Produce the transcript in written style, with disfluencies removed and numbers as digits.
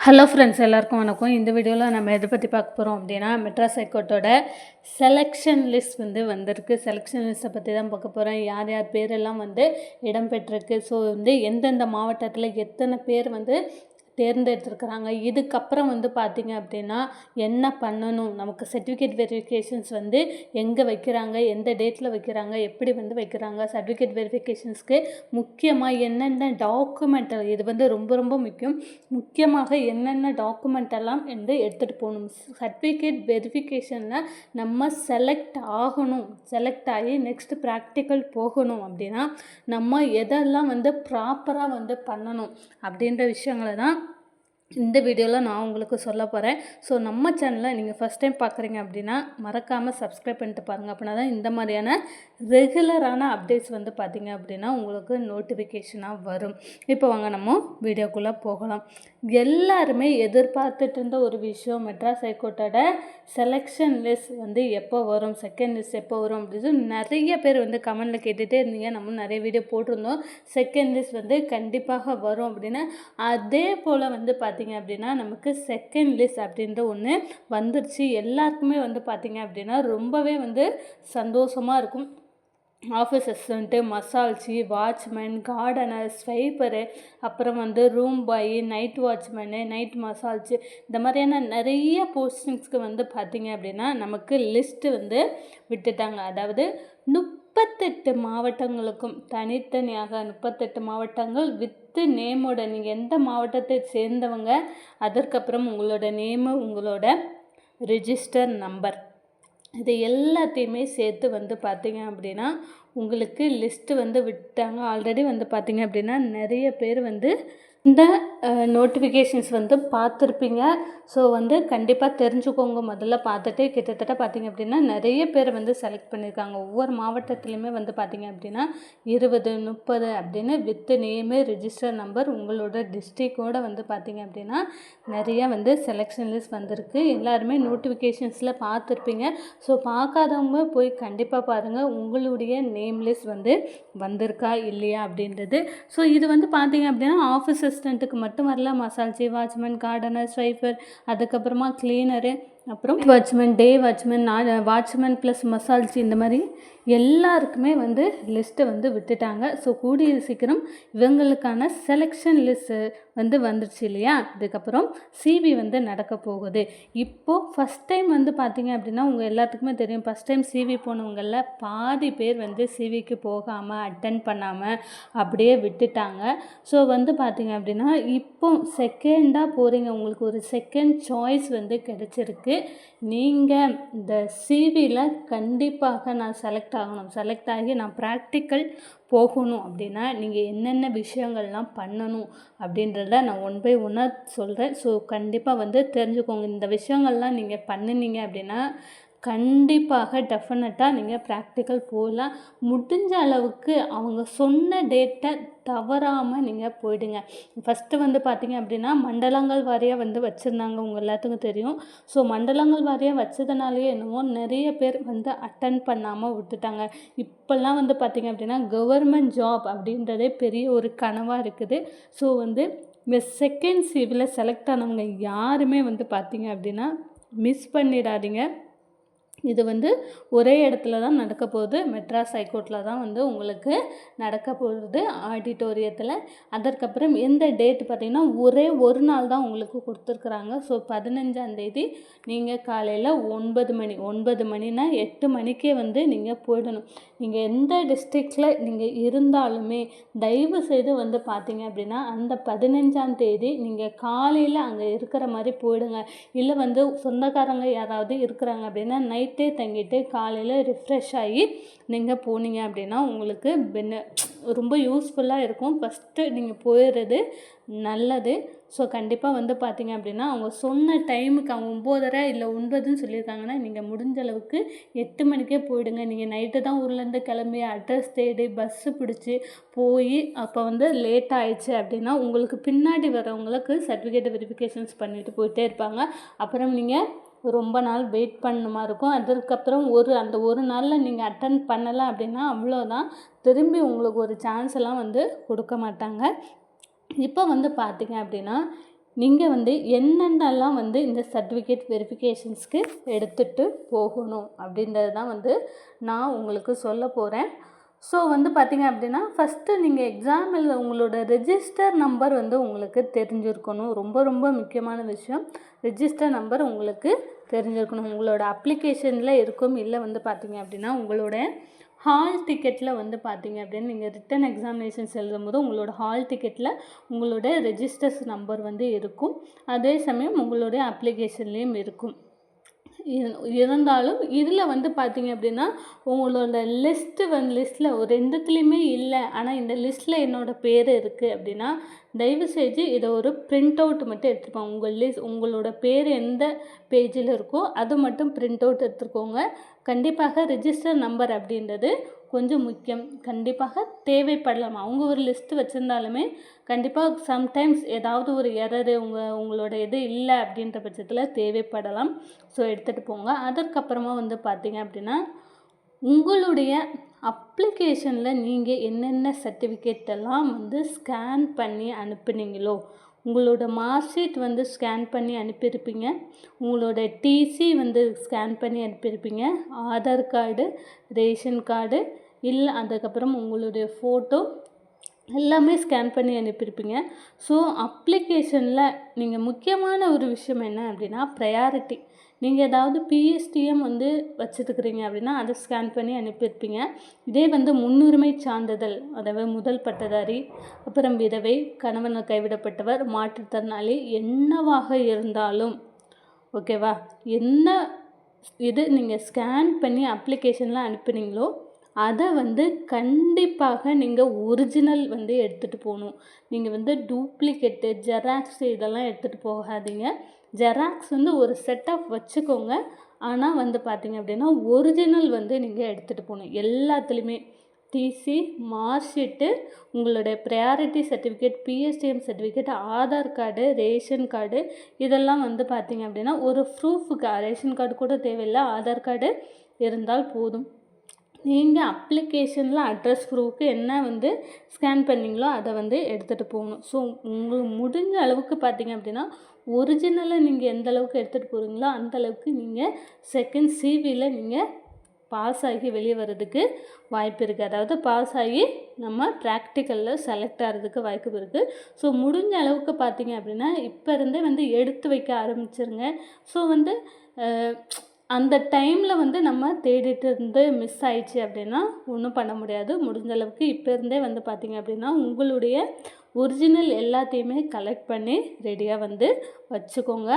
Hello friends, எல்லாருக்கும் வணக்கம். இந்த வீடியோவில் நம்ம எதை பற்றி பார்க்க போகிறோம் அப்படின்னா, மெட்ராஸ் ஹைகோர்ட்டோட செலெக்ஷன் லிஸ்ட் வந்திருக்கு. செலெக்ஷன் லிஸ்ட்டை பற்றி தான் பார்க்க போகிறேன். யார் யார் பேரெல்லாம் இடம்பெற்றிருக்கு, ஸோ எந்தெந்த மாவட்டத்தில் எத்தனை பேர் தேர்ந்தெடுத்துருக்குறாங்க, இதுக்கப்புறம் பார்த்திங்க அப்படின்னா என்ன பண்ணணும், நமக்கு சர்டிஃபிகேட் வெரிஃபிகேஷன்ஸ் எங்கே வைக்கிறாங்க, எந்த டேட்டில் வைக்கிறாங்க, எப்படி வைக்கிறாங்க, சர்டிஃபிகேட் வெரிஃபிகேஷன்ஸ்க்கு முக்கியமாக என்னென்ன டாக்குமெண்ட், இது ரொம்ப ரொம்ப முக்கியமாக என்னென்ன டாக்குமெண்ட் எல்லாம் எடுத்துகிட்டு போகணும். சர்டிஃபிகேட் வெரிஃபிகேஷனில் நம்ம செலக்ட் ஆகணும், செலக்ட் ஆகி நெக்ஸ்ட் ப்ராக்டிக்கல் போகணும் அப்படின்னா நம்ம எதெல்லாம் ப்ராப்பராக பண்ணணும் அப்படின்ற விஷயங்களை தான் இந்த வீடியோவில் நான் உங்களுக்கு சொல்ல போகிறேன். ஸோ நம்ம சேனலை நீங்கள் ஃபஸ்ட் டைம் பார்க்குறீங்க அப்படின்னா மறக்காமல் சப்ஸ்கிரைப் பண்ணிட்டு பாருங்கள். அப்படின்னா தான் இந்த மாதிரியான ரெகுலரான அப்டேட்ஸ் பார்த்திங்க அப்படின்னா உங்களுக்கு நோட்டிஃபிகேஷனாக வரும். இப்போ வாங்க நம்ம வீடியோக்குள்ளே போகலாம். எல்லாருமே எதிர்பார்த்துட்டு இருந்த ஒரு விஷயம், மெட்ராஸ் ஹைகோர்ட்டோட செலெக்ஷன் லிஸ்ட் எப்போ வரும், செகண்ட் லிஸ்ட் எப்போ வரும் அப்படின்னு நிறைய பேர் கமெண்டில் கேட்டுகிட்டே இருந்தீங்க. நம்ம நிறைய வீடியோ போட்டிருந்தோம். செகண்ட் லிஸ்ட் கண்டிப்பாக வரும் அப்படின்னு. அதே போல் பார்த்திங்க அப்படின்னா நமக்கு செகண்ட் லிஸ்ட் அப்படின்ற ஒன்று வந்துருச்சு. எல்லாருக்குமே பார்த்திங்க அப்படின்னா ரொம்பவே சந்தோஷமாக இருக்கும். ஆஃபீஸ் அசிஸ்டண்ட்டு, மசால்ச்சி, வாட்ச்மேன், கார்டனர், ஸ்வைப்பரு, அப்புறம் room boy, night watchman, night மசால்ச்சி, இந்த மாதிரியான நிறைய போஸ்டிங்ஸ்க்கு பார்த்திங்க அப்படின்னா நமக்கு லிஸ்ட்டு விட்டுட்டாங்க. அதாவது 38 மாவட்டங்களுக்கும் தனித்தனியாக 38 மாவட்டங்கள் வித்து நேமோட, நீங்கள் எந்த மாவட்டத்தை சேர்ந்தவங்க, அதற்கப்புறம் உங்களோட நேமு, உங்களோட ரிஜிஸ்டர் நம்பர், இது எல்லாத்தையுமே சேர்த்து பார்த்திங்க அப்படின்னா உங்களுக்கு லிஸ்ட்டு விட்டாங்க. ஆல்ரெடி பார்த்திங்க அப்படின்னா நிறைய பேர் இந்த நோட்டிஃபிகேஷன்ஸ் பார்த்துருப்பீங்க. ஸோ கண்டிப்பாக தெரிஞ்சுக்கோங்க. முதல்ல பார்த்துட்டு கிட்டத்தட்ட பார்த்திங்க அப்படின்னா நிறைய பேர் செலக்ட் பண்ணியிருக்காங்க. ஒவ்வொரு மாவட்டத்துலேயுமே பார்த்திங்க அப்படின்னா 20, 30 அப்படின்னு வித்து நேமு, ரிஜிஸ்டர் நம்பர், உங்களோட டிஸ்ட்ரிக்டோட பார்த்திங்க அப்படின்னா நிறைய செலெக்ஷன் லிஸ்ட் வந்திருக்கு. எல்லாருமே நோட்டிஃபிகேஷன்ஸில் பார்த்துருப்பீங்க. ஸோ பார்க்காதவங்க போய் கண்டிப்பாக பாருங்கள், உங்களுடைய நேம் லிஸ்ட் வந்திருக்கா இல்லையா அப்படின்றது. ஸோ இது பார்த்திங்க அப்படின்னா ஆஃபீஸ் அசிஸ்டண்ட்டுக்கு மட்டும் வரல, மசால்ச்சி, வாட்ச்மேன், கார்டனர், ஸ்வைப்பர், அதுக்கப்புறமா கிளீனரு, அப்புறம் வாட்ச்மேன், டே வாட்ச்மேன், வாட்ச்மேன் ப்ளஸ் மசால்ச்சி, இந்த மாதிரி எல்லாருக்குமே லிஸ்ட்டை விட்டுட்டாங்க. ஸோ கூடிய சீக்கிரம் இவங்களுக்கான செலெக்ஷன் லிஸ்ட்டு வந்துருச்சு இல்லையா. இதுக்கப்புறம் சிவி நடக்க போகுது. இப்போது ஃபஸ்ட் டைம் பார்த்திங்க அப்படின்னா உங்கள் எல்லாத்துக்குமே தெரியும், ஃபஸ்ட் டைம் சிவி போனவங்களில் பாதி பேர் சிவிக்கு போகாமல் அட்டன் பண்ணாமல் அப்படியே விட்டுட்டாங்க. ஸோ பார்த்திங்க அப்படின்னா இப்போ செகண்டாக போகிறீங்க, உங்களுக்கு ஒரு செகண்ட் சாய்ஸ் கிடச்சிருக்கு. நீங்கள் இந்த சிவியில் கண்டிப்பாக நான் செலக்ட் ஆகணும், செலக்ட் ஆகி நான் ப்ராக்டிக்கல் போகணும் அப்படின்னா நீங்கள் என்னென்ன விஷயங்கள்லாம் பண்ணணும் அப்படின்றத நான் 1 by 1 சொல்கிறேன். ஸோ கண்டிப்பாக தெரிஞ்சுக்கோங்க. இந்த விஷயங்கள்லாம் நீங்கள் பண்ணினீங்க அப்படின்னா கண்டிப்பாக டெஃபினட்டாக நீங்கள் ப்ராக்டிக்கல் போகலாம். முடிஞ்ச அளவுக்கு அவங்க சொன்ன டேட்டை தவறாமல் நீங்கள் போயிடுங்க. ஃபஸ்ட்டு பார்த்திங்க அப்படின்னா மண்டலங்கள் வாரியாக வச்சுருந்தாங்க, உங்கள் எல்லாத்துக்கும் தெரியும். ஸோ மண்டலங்கள் வாரியாக வச்சதுனாலேயே என்னவோ நிறைய பேர் அட்டன் பண்ணாமல் விட்டுட்டாங்க. இப்போல்லாம் பார்த்திங்க அப்படின்னா கவர்மெண்ட் ஜாப் அப்படின்றதே பெரிய ஒரு கனவாக இருக்குது. ஸோ இந்த செகண்ட் சிவியில் செலக்ட் ஆனவங்க யாருமே பார்த்திங்க அப்படின்னா மிஸ் பண்ணிடாதீங்க. இது ஒரே இடத்துல தான் நடக்க போகுது. மெட்ராஸ் ஹைகோர்ட்டில் தான் உங்களுக்கு நடக்க போகுது, ஆடிட்டோரியத்தில். அதற்கப்புறம் எந்த டேட் பார்த்திங்கன்னா ஒரே ஒரு நாள் தான் உங்களுக்கு கொடுத்துருக்குறாங்க. ஸோ 15ஆம் தேதி நீங்கள் காலையில் 9 மணினா 8 மணிக்கே நீங்கள் போயிடணும். நீங்கள் எந்த டிஸ்ட்ரிக்டில் நீங்கள் இருந்தாலுமே தயவு செய்து பார்த்திங்க அப்படின்னா அந்த 15ஆம் தேதி நீங்கள் காலையில் அங்கே இருக்கிற மாதிரி போயிடுங்க. இல்லை சொந்தக்காரங்க யாராவது இருக்கிறாங்க அப்படின்னா நைட்டே தங்கிட்டு காலையில் ரிஃப்ரெஷ் ஆகி நீங்கள் போனீங்க அப்படின்னா உங்களுக்கு ரொம்ப யூஸ்ஃபுல்லாக இருக்கும். ஃபஸ்ட்டு நீங்கள் போயிடுறது நல்லது. ஸோ கண்டிப்பாக பார்த்திங்க அப்படின்னா அவங்க சொன்ன டைமுக்கு, அவங்க 9:30 இல்லை 9ன்னு சொல்லியிருக்காங்கன்னா நீங்கள் முடிஞ்ச அளவுக்கு 8 மணிக்கே போயிடுங்க. நீங்கள் நைட்டு தான் ஊர்லேருந்து கிளம்பி அட்ரஸ் தேடி பஸ்ஸு பிடிச்சி போய் அப்போ லேட் ஆகிடுச்சு அப்படின்னா உங்களுக்கு பின்னாடி வரவங்களுக்கு சர்டிஃபிகேட் வெரிஃபிகேஷன்ஸ் பண்ணிவிட்டு போயிட்டே இருப்பாங்க. அப்புறம் நீங்கள் ரொம்ப நாள் வெயிட் பண்ணணுமா இருக்கும். அதற்கப்புறம் அந்த ஒரு நாளில் நீங்கள் அட்டன் பண்ணலை அப்படின்னா அவ்வளோதான், திரும்பி உங்களுக்கு ஒரு சான்ஸ் எல்லாம் கொடுக்க மாட்டாங்க. இப்போ பார்த்திங்க அப்படின்னா நீங்கள் வந்து என்னென்னலாம் வந்து இந்த சர்டிஃபிகேட் வெரிஃபிகேஷன்ஸ்க்கு எடுத்துகிட்டு போகணும் அப்படின்றது தான் வந்து நான் உங்களுக்கு சொல்ல போகிறேன். ஸோ வந்து பார்த்திங்க அப்படின்னா ஃபஸ்ட்டு நீங்கள் எக்ஸாமில் உங்களோட ரெஜிஸ்டர் நம்பர் வந்து உங்களுக்கு தெரிஞ்சிருக்கணும். ரொம்ப ரொம்ப முக்கியமான விஷயம், ரெஜிஸ்டர் நம்பர் உங்களுக்கு தெரிஞ்சிருக்கணும். உங்களோட அப்ளிகேஷனில் இருக்கும். இல்லை வந்து பார்த்திங்க அப்படின்னா உங்களோட ஹால் டிக்கெட்டில் வந்து பார்த்திங்க அப்படின்னு நீங்கள் ரிட்டன் எக்ஸாமினேஷன்ஸ் எழுதும்போது உங்களோட ஹால் டிக்கெட்டில் உங்களோட ரெஜிஸ்டர்ஸ் நம்பர் வந்து இருக்கும். அதே சமயம் உங்களுடைய அப்ளிகேஷன்லேயும் இருக்கும். இருந்தாலும் இதில் வந்து பார்த்திங்க அப்படின்னா உங்களோட லிஸ்ட்டில் ஒரு ரெண்டுத்துலேயுமே இல்லை, ஆனால் இந்த லிஸ்ட்டில் என்னோடய பேர் இருக்குது அப்படின்னா தயவு செஞ்சு இதை ஒரு பிரிண்ட் அவுட் மட்டும் எடுத்துப்பாங்க. உங்களோட பேர் எந்த பேஜில் இருக்கோ அதை மட்டும் பிரிண்ட் அவுட் எடுத்துக்கோங்க. கண்டிப்பாக ரெஜிஸ்டர் நம்பர் அப்படின்றது கொஞ்சம் முக்கியம், கண்டிப்பாக தேவைப்படலாம். அவங்க ஒரு லிஸ்ட்டு வச்சுருந்தாலுமே கண்டிப்பாக சம்டைம்ஸ் ஏதாவது ஒரு எரரு உங்களோட இது இல்லை அப்படின்ற பட்சத்தில் தேவைப்படலாம். ஸோ எடுத்துகிட்டு போங்க. அதற்கப்புறமா வந்து பார்த்திங்க அப்படின்னா உங்களுடைய அப்ளிகேஷனில் நீங்கள் என்னென்ன சர்டிஃபிகேட் எல்லாம் வந்து ஸ்கேன் பண்ணி அனுப்புனீங்களோ, உங்களோட மார்க் ஷீட் வந்து ஸ்கேன் பண்ணி அனுப்பியிருப்பீங்க, உங்களோட டிசி வந்து ஸ்கேன் பண்ணி அனுப்பியிருப்பீங்க, ஆதார் கார்டு, ரேஷன் கார்டு, இல்லை அதுக்கப்புறம் உங்களுடைய ஃபோட்டோ எல்லாமே ஸ்கேன் பண்ணி அனுப்பியிருப்பீங்க. ஸோ அப்ளிகேஷனில் நீங்கள் முக்கியமான ஒரு விஷயம் என்ன அப்படின்னா ப்ரையாரிட்டி. நீங்கள் ஏதாவது பிஎஸ்டிஎம் வந்து வச்சுருக்கிறீங்க அப்படின்னா அதை ஸ்கேன் பண்ணி அனுப்பியிருப்பீங்க. இதே வந்து முன்னுரிமை சான்றிதழ், அதாவது முதல் பட்டதாரி, அப்புறம் விதவை, கணவன் கைவிடப்பட்டவர், மாற்றுத்திறனாளி என்னவாக இருந்தாலும் ஓகேவா, என்ன இது நீங்கள் ஸ்கேன் பண்ணி அப்ளிகேஷனில் அனுப்புனீங்களோ அதை வந்து கண்டிப்பாக நீங்கள் ஒரிஜினல் வந்து எடுத்துகிட்டு போகணும். நீங்கள் வந்து டூப்ளிகேட்டு, ஜெராக்ஸ் இதெல்லாம் எடுத்துகிட்டு போகாதீங்க. ஜெராக்ஸ் வந்து ஒரு செட் ஆஃப் வச்சுக்கோங்க, ஆனால் வந்து பார்த்திங்க அப்படின்னா ஒரிஜினல் வந்து நீங்கள் எடுத்துகிட்டு போகணும். எல்லாத்துலேயுமே டிசி, மார்க் ஷீட்டு, உங்களுடைய priority certificate, PSTM certificate, Aadhaar card, ration card, இதெல்லாம் வந்து பார்த்திங்க அப்படின்னா ஒரு ப்ரூஃபுக்கு ரேஷன் கார்டு கூட தேவையில்லை, ஆதார் கார்டு இருந்தால் போதும். நீங்கள் அப்ளிகேஷனில் அட்ரஸ் ப்ரூஃப்க்கு என்ன வந்து ஸ்கேன் பண்ணிங்களோ அதை வந்து எடுத்துகிட்டு போகணும். ஸோ உங்களுக்கு முடிஞ்ச அளவுக்கு பார்த்திங்க அப்படின்னா ஒரிஜினலை நீங்கள் எந்த அளவுக்கு எடுத்துகிட்டு போகிறீங்களோ அந்தளவுக்கு நீங்கள் செகண்ட் சிவியில் நீங்கள் பாஸ் ஆகி வெளியே வர்றதுக்கு வாய்ப்பு இருக்குது. அதாவது பாஸ் ஆகி நம்ம ப்ராக்டிக்கலில் செலக்ட் ஆகிறதுக்கு வாய்ப்பு இருக்குது. ஸோ முடிஞ்ச அளவுக்கு பார்த்திங்க அப்படின்னா இப்போ இருந்தே வந்து எடுத்து வைக்க ஆரம்பிச்சிருங்க. ஸோ வந்து அந்த டைமில் வந்து நம்ம தேடிட்டு இருந்து மிஸ் ஆயிடுச்சு அப்படின்னா ஒன்றும் பண்ண முடியாது. முடிஞ்ச அளவுக்கு இப்போ இருந்தே வந்து பார்த்திங்க அப்படின்னா உங்களுடைய ஒரிஜினல் எல்லாத்தையுமே கலெக்ட் பண்ணி ரெடியாக வந்து வச்சுக்கோங்க.